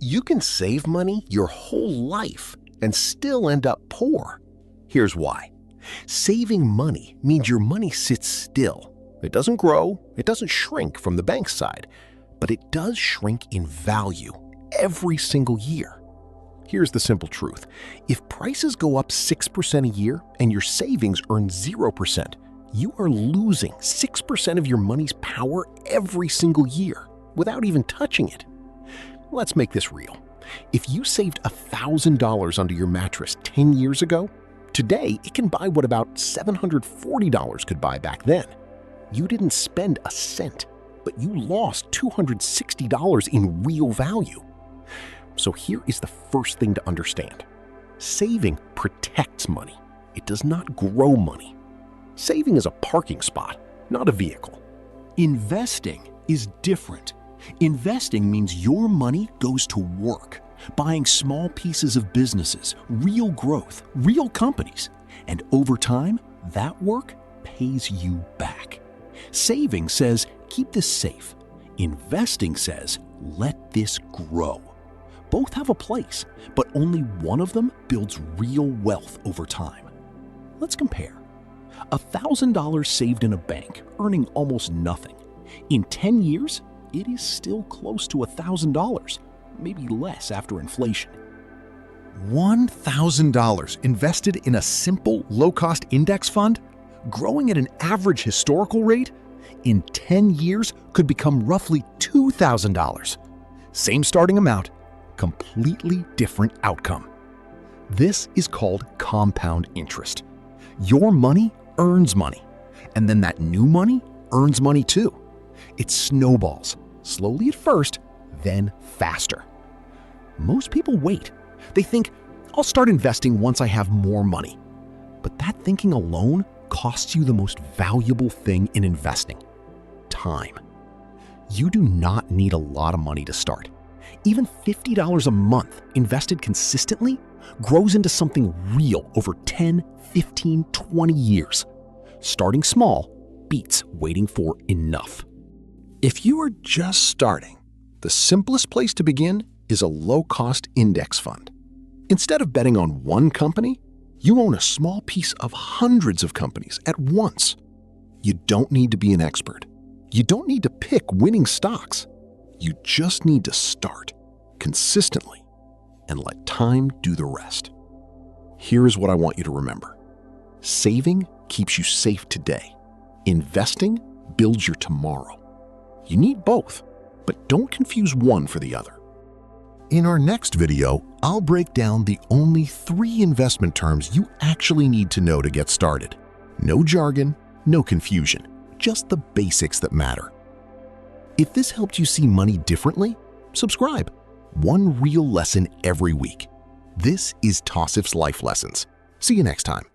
You can save money your whole life and still end up poor. Here's why. Saving money means your money sits still. It doesn't grow, it doesn't shrink from the bank's side, but it does shrink in value every single year. Here's the simple truth. If prices go up 6% a year and your savings earn 0%, you are losing 6% of your money's power every single year without even touching it. Let's make this real. If you saved $1,000 under your mattress 10 years ago, today it can buy what about $740 could buy back then. You didn't spend a cent, but you lost $260 in real value. So here is the first thing to understand. Saving protects money. It does not grow money. Saving is a parking spot, not a vehicle. Investing is different. Investing means your money goes to work, buying small pieces of businesses, real growth, real companies, and over time, that work pays you back. Saving says, keep this safe. Investing says, let this grow. Both have a place, but only one of them builds real wealth over time. Let's compare. $1,000 saved in a bank, earning almost nothing. In 10 years, it is still close to $1,000, maybe less after inflation. $1,000 invested in a simple, low-cost index fund, growing at an average historical rate, in 10 years could become roughly $2,000. Same starting amount, completely different outcome. This is called compound interest. Your money earns money, and then that new money earns money too. It snowballs, slowly at first, then faster. Most people wait. They think, I'll start investing once I have more money. But that thinking alone costs you the most valuable thing in investing: time. You do not need a lot of money to start. Even $50 a month invested consistently grows into something real over 10, 15, 20 years. Starting small beats waiting for enough. If you are just starting, the simplest place to begin is a low-cost index fund. Instead of betting on one company, you own a small piece of hundreds of companies at once. You don't need to be an expert. You don't need to pick winning stocks. You just need to start consistently and let time do the rest. Here's what I want you to remember. Saving keeps you safe today. Investing builds your tomorrow. You need both, but don't confuse one for the other. In our next video, I'll break down the only 3 investment terms you actually need to know to get started. No jargon, no confusion, just the basics that matter. If this helped you see money differently, subscribe. One real lesson every week. This is Tausif's Life Lessons. See you next time.